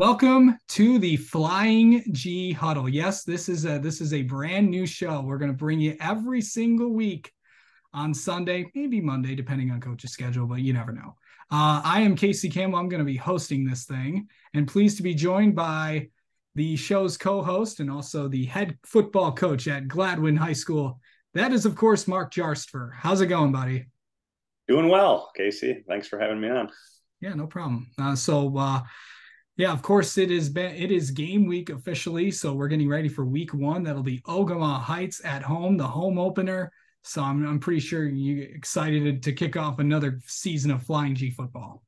Welcome to the Flying G Huddle. Yes, this is a brand new show. We're going to bring you every single week on Sunday, maybe Monday, depending on coach's schedule, but you never know. I am Casey Campbell. I'm going to be hosting this thing, and pleased to be joined by the show's co-host and also the head football coach at Gladwin High School. That is, of course, Marc Jarstfer. How's it going, buddy? Doing well, Casey. Thanks for having me on. Yeah, no problem. Yeah, of course it is game week officially, so we're getting ready for week one. That'll be Ogemaw Heights at home, the home opener. So I'm pretty sure you excited to kick off another season of Flying G football.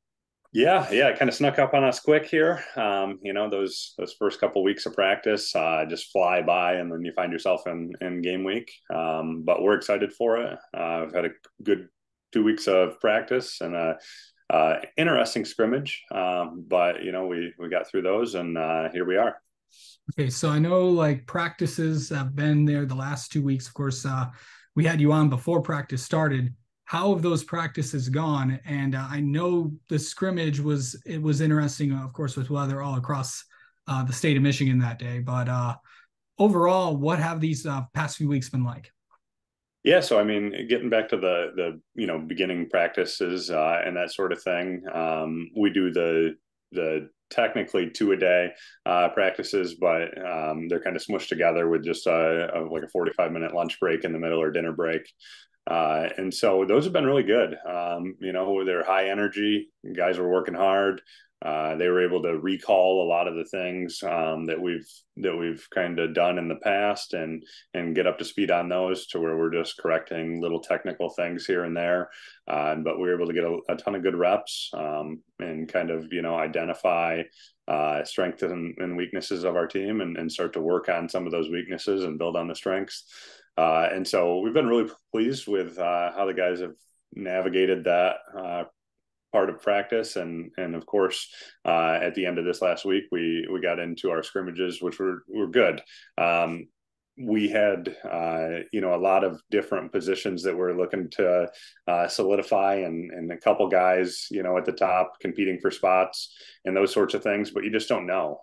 Yeah, it kind of snuck up on us quick here. Those first couple weeks of practice just fly by, and then you find yourself in game week. But we're excited for it. We've had a good 2 weeks of practice and interesting scrimmage. But we got through those, and here we are. Okay, so I know like practices have been there the last 2 weeks. Of course, we had you on before practice started. How have those practices gone? And I know the scrimmage was interesting, of course, with weather all across the state of Michigan that day. But overall, what have these past few weeks been like? Yeah, so I mean, getting back to the beginning practices and that sort of thing, we do the technically two a day practices, but they're kind of smushed together with just like a 45-minute lunch break in the middle or dinner break. And so those have been really good. They're high energy. Guys were working hard. They were able to recall a lot of the things that we've kind of done in the past and get up to speed on those to where we're just correcting little technical things here and there. But we were able to get a ton of good reps and kind of identify strengths and weaknesses of our team and start to work on some of those weaknesses and build on the strengths. And so we've been really pleased with how the guys have navigated that part of practice. And of course, at the end of this last week, we got into our scrimmages, which were good. We had, a lot of different positions that we're looking to solidify and a couple guys, at the top competing for spots and those sorts of things, but you just don't know.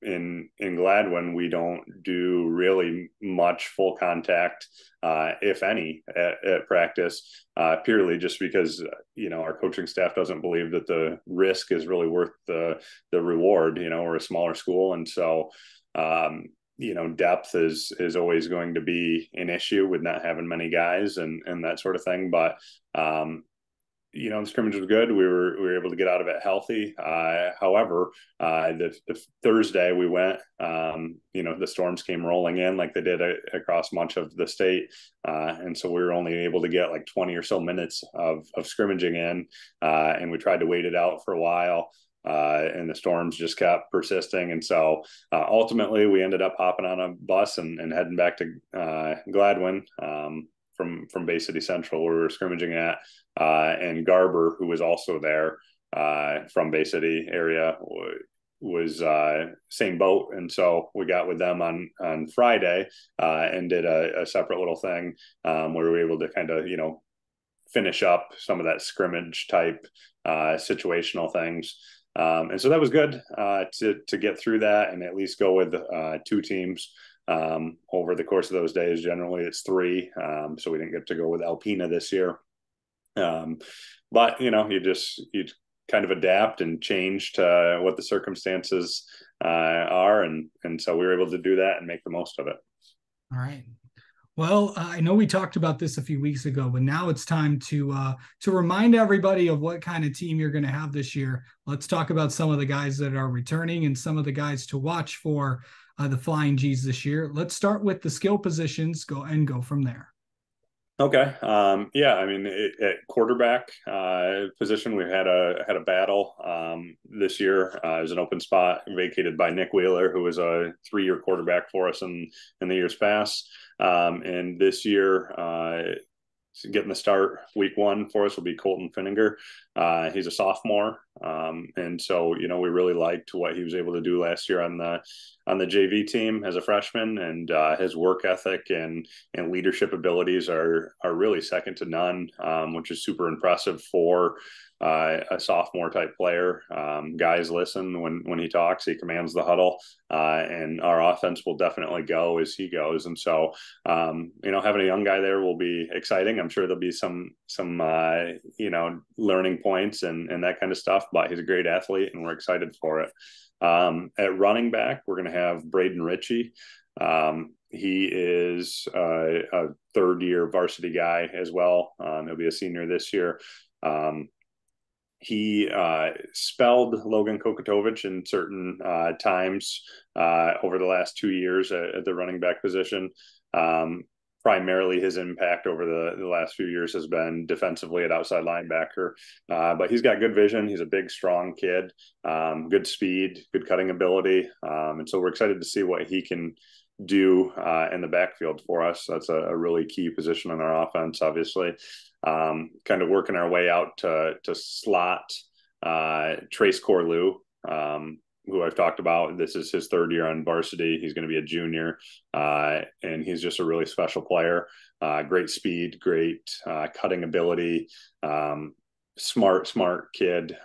In Gladwin, we don't do really much full contact, if any, at practice, purely just because our coaching staff doesn't believe that the risk is really worth the reward. We're a smaller school, and so depth is always going to be an issue with not having many guys and that sort of thing. But the scrimmage was good. We were able to get out of it healthy. However, the Thursday we went, the storms came rolling in like they did across much of the state. And so we were only able to get like 20 or so minutes of scrimmaging in. And we tried to wait it out for a while. And the storms just kept persisting. And so ultimately we ended up hopping on a bus and heading back to Gladwin, from Bay City Central where we were scrimmaging at, and Garber, who was also there from Bay City area, was same boat. And so we got with them on Friday and did a separate little thing where we were able to kind of, finish up some of that scrimmage type situational things. And so that was good to get through that and at least go with two teams over the course of those days. Generally it's three. So we didn't get to go with Alpena this year. But you kind of adapt and change to what the circumstances are. And so we were able to do that and make the most of it. All right. Well, I know we talked about this a few weeks ago, but now it's time to remind everybody of what kind of team you're going to have this year. Let's talk about some of the guys that are returning and some of the guys to watch for the Flying G's this year. Let's start with the skill positions, go from there. Okay. Yeah. I mean, at quarterback position, we had a battle this year. It was an open spot vacated by Nick Wheeler, who was a 3-year quarterback for us in the years past. And this year, getting the start week one for us will be Colton Finninger. He's a sophomore. And so, we really liked what he was able to do last year on the JV team as a freshman, and his work ethic and leadership abilities are really second to none, which is super impressive for a sophomore type player. Guys listen when he talks. He commands the huddle, and our offense will definitely go as he goes. And so, having a young guy there will be exciting. I'm sure there'll be some learning points and that kind of stuff. But he's a great athlete, and we're excited for it. At running back, we're going to have Braden Ritchie. He is a third-year varsity guy as well. He'll be a senior this year. He spelled Logan Kokotovich in certain times over the last 2 years at the running back position. Primarily his impact over the last few years has been defensively at outside linebacker. But he's got good vision. He's a big, strong kid, good speed, good cutting ability. And so we're excited to see what he can do in the backfield for us. That's a really key position in our offense, obviously. Kind of working our way out to slot Trace Corlew, who I've talked about. This is his third year on varsity. He's going to be a junior, and he's just a really special player. Great speed, great cutting ability, smart kid,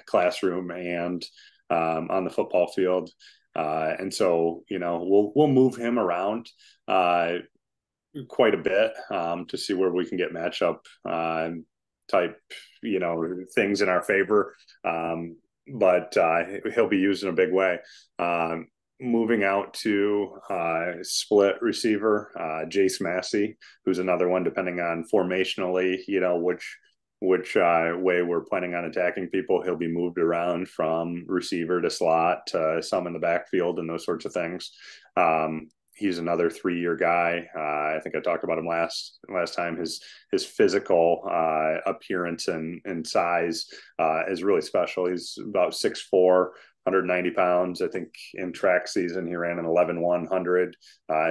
classroom and on the football field. And so, we'll move him around quite a bit to see where we can get matchup type, things in our favor. But he'll be used in a big way. Moving out to split receiver, Jace Massey, who's another one, depending on formationally, which way we're planning on attacking people. He'll be moved around from receiver to slot to some in the backfield and those sorts of things. He's another 3-year guy. I think I talked about him last time. His physical appearance and size is really special. He's about 6'4", 190 pounds. I think in track season he ran an 11-100.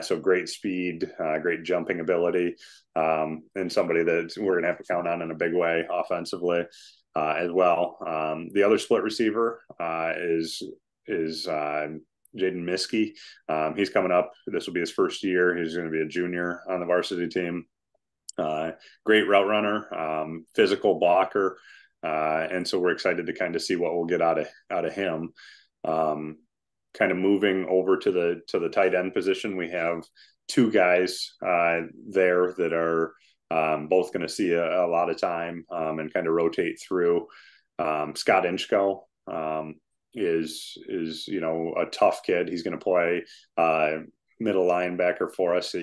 So great speed, great jumping ability, and somebody that we're going to have to count on in a big way offensively as well. The other split receiver is Jaden Miskey. He's coming up. This will be his first year. He's going to be a junior on the varsity team. Great route runner, physical blocker. And so we're excited to kind of see what we'll get out of him. Kind of moving over to the tight end position. We have 2 guys there that are both going to see a lot of time and kind of rotate through. Scott Inchko, is a tough kid. He's going to play middle linebacker for us.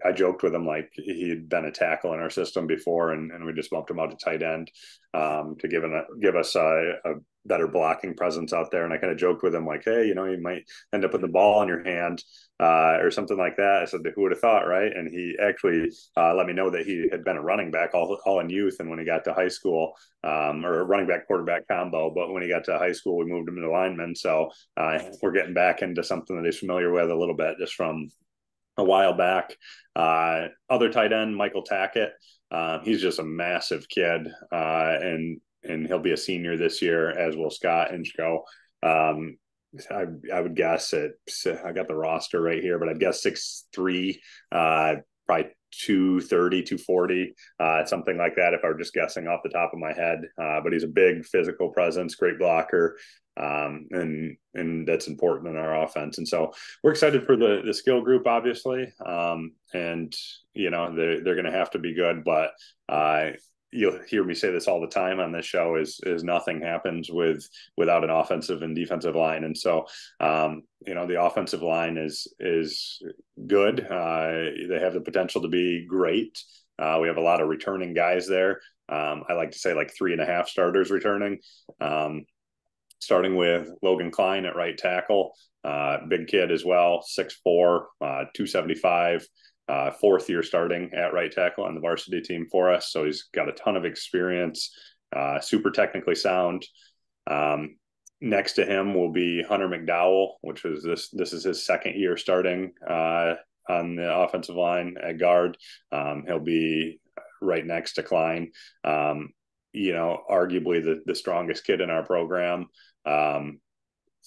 I joked with him like he had been a tackle in our system before, and we just bumped him out to tight end to give us a better blocking presence out there. And I kind of joked with him like, hey, you might end up with the ball in your hand or something like that. I said, who would have thought, right? And he actually let me know that he had been a running back all in youth, and when he got to high school, or a running back quarterback combo. But when he got to high school, we moved him to lineman. So we're getting back into something that he's familiar with a little bit just from a while back. Other tight end, Michael Tackett. He's just a massive kid, and he'll be a senior this year, as will Scott Inchko. I would guess I got the roster right here, but I'd guess 6'3", probably 230, 240, something like that, if I were just guessing off the top of my head. But he's a big physical presence, great blocker, and that's important in our offense. And so we're excited for the skill group, obviously. And they're going to have to be good, but you'll hear me say this all the time on this show is nothing happens without an offensive and defensive line. And so, the offensive line is good. They have the potential to be great. We have a lot of returning guys there. I like to say like 3.5 starters returning, starting with Logan Klein at right tackle, big kid as well, 6'4", 275, 4th year starting at right tackle on the varsity team for us. So he's got a ton of experience, super technically sound. Next to him will be Hunter McDowell, which was this is his 2nd year starting on the offensive line at guard. He'll be right next to Klein. Arguably the strongest kid in our program.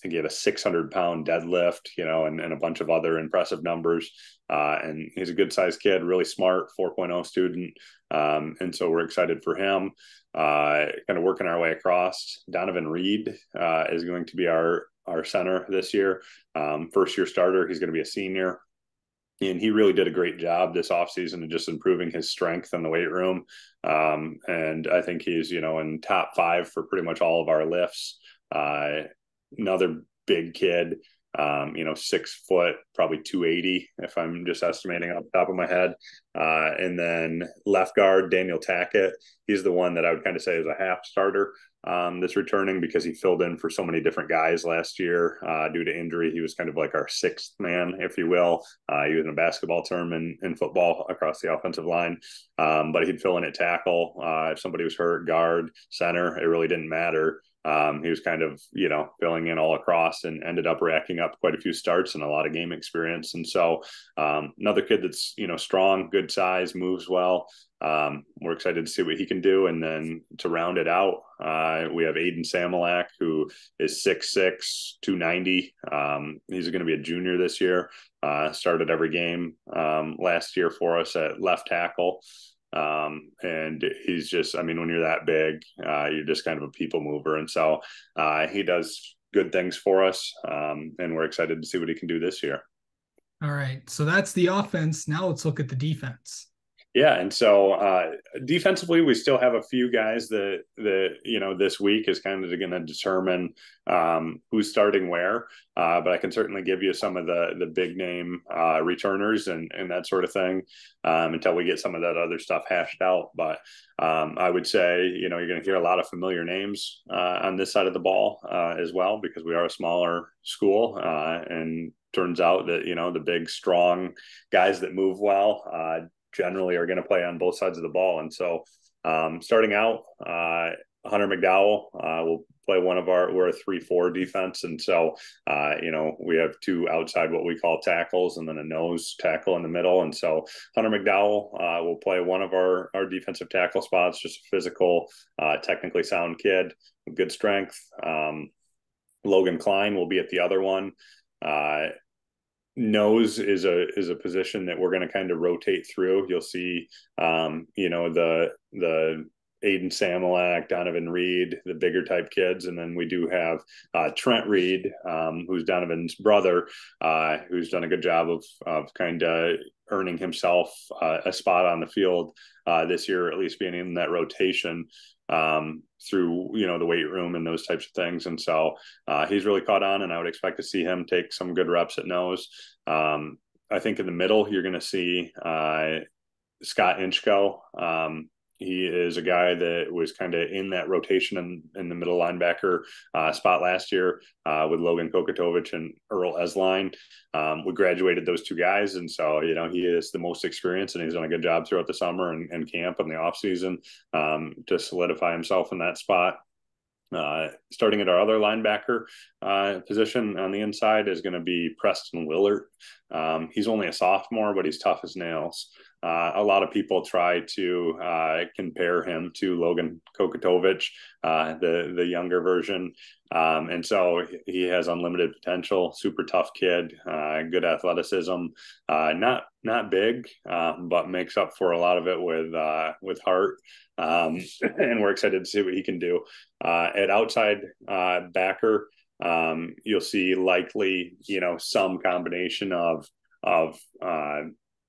think he had a 600-pound deadlift, and a bunch of other impressive numbers. And he's a good sized kid, really smart, 4.0 student. And so we're excited for him. Kind of working our way across. Donovan Reed is going to be our center this year. First year starter. He's going to be a senior. And he really did a great job this offseason of just improving his strength in the weight room. And I think he's, in top 5 for pretty much all of our lifts. Another big kid, 6 foot, probably 280, if I'm just estimating off the top of my head. And then left guard, Daniel Tackett. He's the one that I would kind of say is a half starter that's returning because he filled in for so many different guys last year due to injury. He was kind of like our 6th man, if you will. He was in a basketball term in football across the offensive line, but he'd fill in at tackle. If somebody was hurt, guard, center, it really didn't matter. He was kind of, filling in all across and ended up racking up quite a few starts and a lot of game experience. And so another kid that's, strong, good size, moves well. We're excited to see what he can do. And then to round it out, we have Aiden Samolak, who is 6'6", 290. He's going to be a junior this year. Started every game last year for us at left tackle. And he's just, when you're that big, you're just kind of a people mover. And so he does good things for us. And we're excited to see what he can do this year. All right. So that's the offense. Now let's look at the defense. Yeah, and so defensively, we still have a few guys that this week is kind of going to determine who's starting where. But I can certainly give you some of the big name returners and that sort of thing until we get some of that other stuff hashed out. But I would say you're going to hear a lot of familiar names on this side of the ball as well, because we are a smaller school and turns out that the big strong guys that move well generally are going to play on both sides of the ball. And so starting out, Hunter McDowell will play we're a 3-4 defense. And so, we have 2 outside what we call tackles and then a nose tackle in the middle. And so Hunter McDowell will play one of our defensive tackle spots, just a physical, technically sound kid with good strength. Logan Klein will be at the other one. Nose is a position that we're going to kind of rotate through. You'll see, the Aiden Samolak, Donovan Reed, the bigger type kids. And then we do have Trent Reed, who's Donovan's brother, who's done a good job of kind of earning himself a spot on the field this year, or at least being in that rotation through the weight room and those types of things. And so he's really caught on, and I would expect to see him take some good reps at nose. I think in the middle you're going to see Scott Inchko. He is a guy that was kind of in that rotation in the middle linebacker spot last year with Logan Kokotovich and Earl Esline. We graduated those 2 guys. And so, he is the most experienced, and he's done a good job throughout the summer and camp and the off season to solidify himself in that spot. Starting at our other linebacker position on the inside is going to be Preston Willert. He's only a sophomore, but he's tough as nails. A lot of people try to compare him to Logan Kokotovich, the younger version. And so he has unlimited potential, super tough kid, good athleticism, not big, but makes up for a lot of it with heart. And we're excited to see what he can do. At outside backer, you'll see likely, some combination of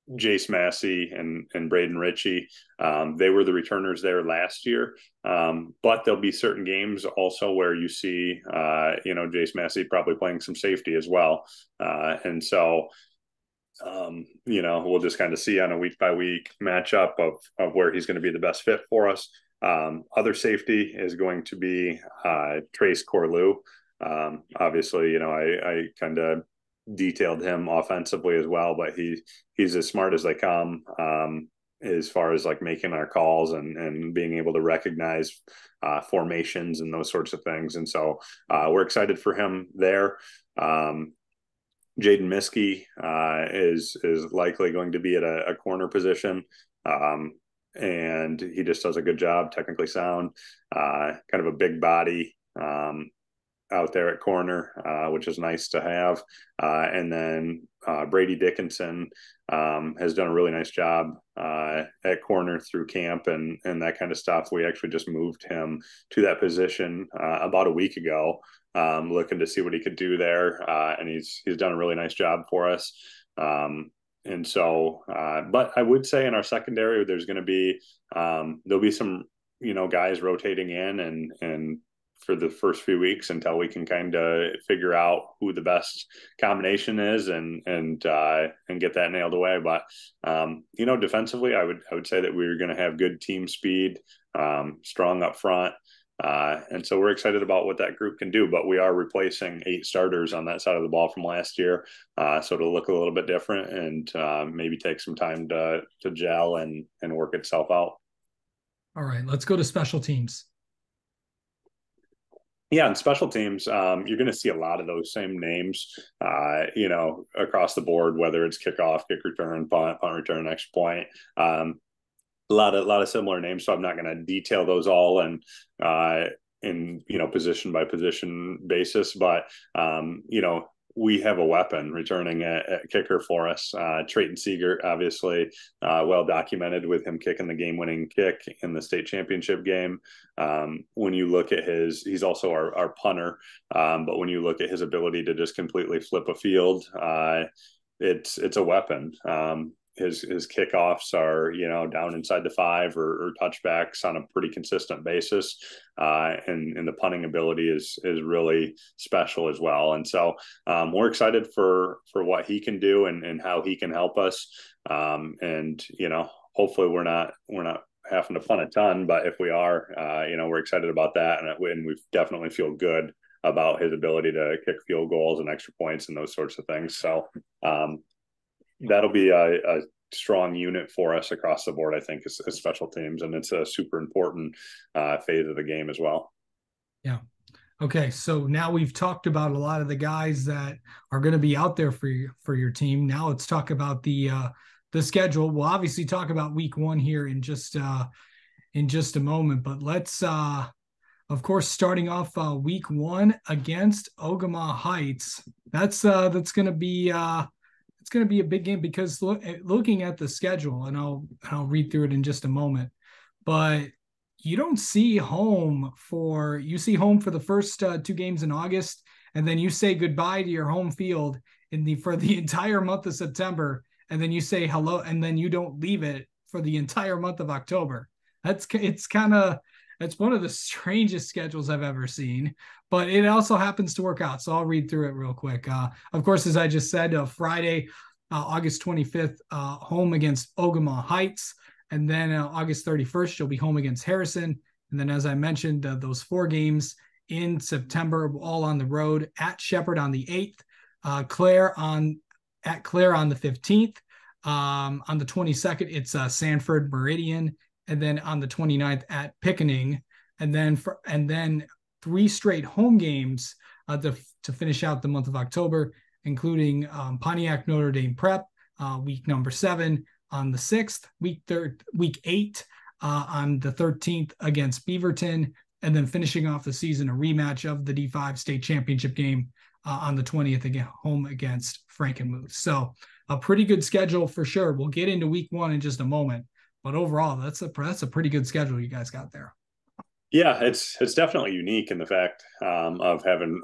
Jace Massey and Braden Ritchie. They were the returners there last year. But there'll be certain games also where you see, Jace Massey probably playing some safety as well. And so, we'll just kind of see on a week by week matchup of where he's going to be the best fit for us. Other safety is going to be Trace Corlew. Obviously, I kind of detailed him offensively as well, but he's as smart as they come as far as like making our calls and being able to recognize formations and those sorts of things. And so we're excited for him there. Jaden Miskey is likely going to be at a corner position. And he just does a good job, technically sound, kind of a big body, out there at corner, which is nice to have. And then Brady Dickinson has done a really nice job at corner through camp and that kind of stuff. We actually just moved him to that position about a week ago, looking to see what he could do there. And he's done a really nice job for us. And so, but I would say in our secondary, there's going to be, there'll be some, guys rotating in and for the first few weeks until we can kind of figure out who the best combination is and get that nailed away. But, defensively, I would say that we're going to have good team speed, strong up front. And so we're excited about what that group can do, but we are replacing 8 starters on that side of the ball from last year. So it'll look a little bit different and maybe take some time to gel and work itself out. All right, let's go to special teams. Yeah, in special teams, you're going to see a lot of those same names, across the board, whether it's kickoff, kick return, punt return, extra point. A lot of similar names, so I'm not going to detail those all and in position by position basis, but we have a weapon returning at kicker for us. Trayton Seeger, obviously, well documented with him kicking the game-winning kick in the state championship game. When you look at he's also our punter, but when you look at his ability to just completely flip a field, it's a weapon. His kickoffs are, down inside the 5 or touchbacks on a pretty consistent basis. And the punting ability is really special as well. And so we're excited for what he can do and how he can help us. And, hopefully we're not having to punt a ton, but if we are, we're excited about that. And we definitely feel good about his ability to kick field goals and extra points and those sorts of things. So, that'll be a strong unit for us across the board, I think, as special teams, and it's a super important phase of the game as well. Yeah. Okay, so now we've talked about a lot of the guys that are going to be out there for your team. Now let's talk about the schedule. We'll obviously talk about week 1 here in just a moment, but let's of course, starting off week 1 against Ogemaw Heights. That's going to be it's going to be a big game because looking at the schedule, and I'll read through it in just a moment, but you don't see home for the first 2 games in August, and then you say goodbye to your home field for the entire month of September, and then you say hello, and then you don't leave it for the entire month of October. It's one of the strangest schedules I've ever seen, but it also happens to work out. So I'll read through it real quick. Of course, as I just said, Friday, August 25th, home against Ogemaw Heights. And then August 31st, you'll be home against Harrison. And then, as I mentioned, those 4 games in September, all on the road: at Shepherd on the 8th, at Clare on the 15th. On the 22nd, it's Sanford Meridian. And then on the 29th at Pickening, and then 3 straight home games to finish out the month of October, including Pontiac Notre Dame Prep, week number 7 on the 6th, week 8 on the 13th against Beaverton, and then finishing off the season a rematch of the D5 state championship game on the 20th again, home against Frankenmuth. So a pretty good schedule for sure. We'll get into week 1 in just a moment. But overall, that's a pretty good schedule you guys got there. Yeah, it's definitely unique in the fact of having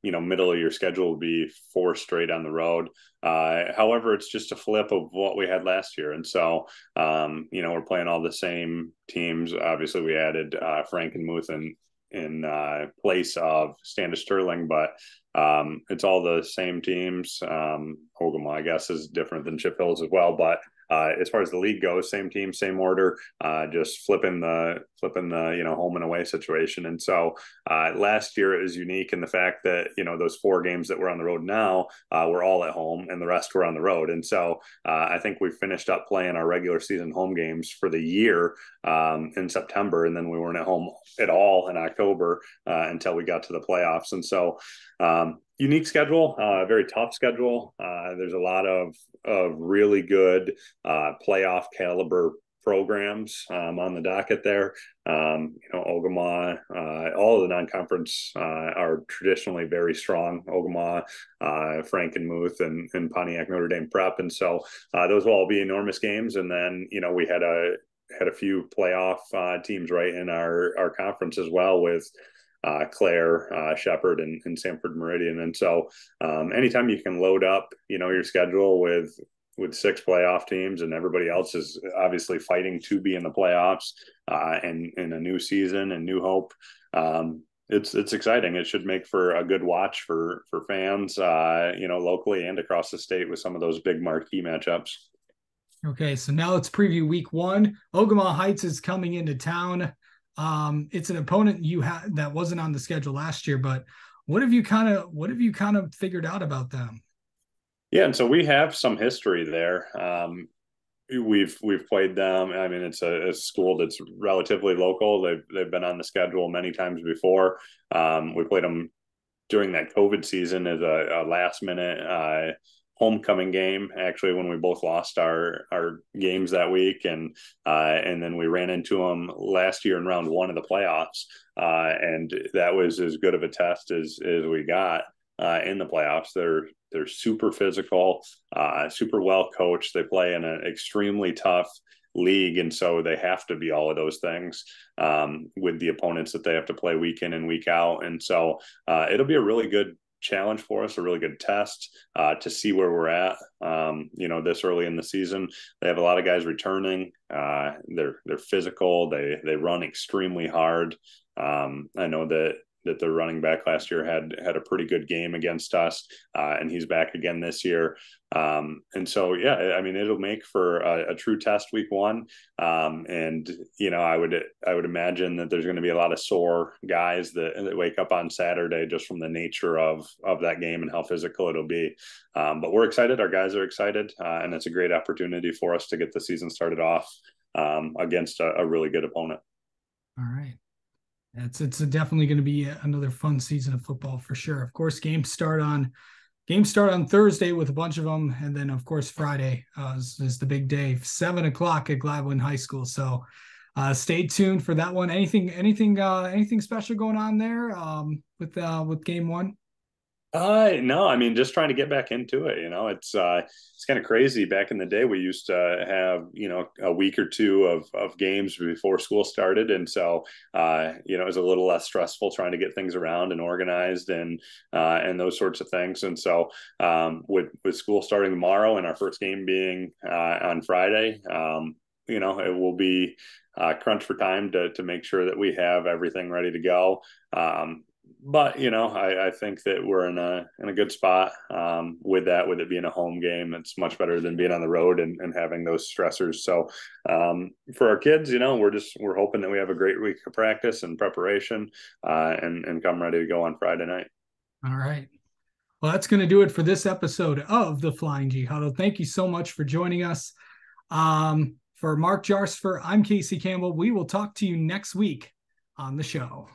middle of your schedule would be 4 straight on the road. However, it's just a flip of what we had last year, and so we're playing all the same teams. Obviously, we added Frankenmuth in place of Standish Sterling, but it's all the same teams. Ogemaw, I guess, is different than Chip Hills as well, but as far as the league goes, same team, same order, just flipping the home and away situation. And so last year it was unique in the fact that those 4 games that we're on the road now were all at home, and the rest were on the road. And so I think we finished up playing our regular season home games for the year in September, and then we weren't at home at all in October until we got to the playoffs. And so unique schedule, very tough schedule. There's a lot of really good playoff caliber programs on the docket there. Ogemaw, all of the non-conference are traditionally very strong. Ogemaw, Frankenmuth, and Pontiac Notre Dame Prep, and so those will all be enormous games. And then we had a few playoff teams right in our conference as well with Claire, Shepherd, and Sanford Meridian. And so anytime you can load up, your schedule with 6 playoff teams, and everybody else is obviously fighting to be in the playoffs and in a new season and new hope. It's exciting. It should make for a good watch for fans, locally and across the state with some of those big marquee matchups. Okay, so now let's preview week 1. Ogemaw Heights is coming into town. It's an opponent you had that wasn't on the schedule last year, but what have you kind of figured out about them? Yeah, and so we have some history there. We've played them. I mean, it's a school that's relatively local. They've been on the schedule many times before. We played them during that COVID season as a last minute homecoming game, actually, when we both lost our games that week, and then we ran into them last year in round 1 of the playoffs, and that was as good of a test as we got in the playoffs. They're super physical, super well coached. They play in an extremely tough league, and so they have to be all of those things with the opponents that they have to play week in and week out. And so it'll be a really good challenge for us, a really good test to see where we're at. This early in the season, they have a lot of guys returning. They're physical. They run extremely hard. I know that their running back last year had a pretty good game against us, and he's back again this year. And so, yeah, I mean, it'll make for a true test week 1. And I would imagine that there's going to be a lot of sore guys that wake up on Saturday just from the nature of that game and how physical it'll be. But we're excited. Our guys are excited, and it's a great opportunity for us to get the season started off against a really good opponent. All right. It's definitely going to be another fun season of football for sure. Of course, games start on Thursday with a bunch of them, and then of course Friday is the big day, 7 o'clock at Gladwin High School. So stay tuned for that one. Anything special going on there with game 1? No, I mean, just trying to get back into it. It's kind of crazy. Back in the day, we used to have, a week or 2 of games before school started. And so, it was a little less stressful trying to get things around and organized and those sorts of things. And so, with school starting tomorrow and our first game being on Friday, it will be crunch for time to make sure that we have everything ready to go. But I think that we're in a good spot with it being a home game. It's much better than being on the road and having those stressors. So for our kids, we're hoping that we have a great week of practice and preparation and come ready to go on Friday night. All right. Well, that's going to do it for this episode of the Flying G Huddle. Thank you so much for joining us. For Marc Jarstfer, I'm Casey Campbell. We will talk to you next week on the show.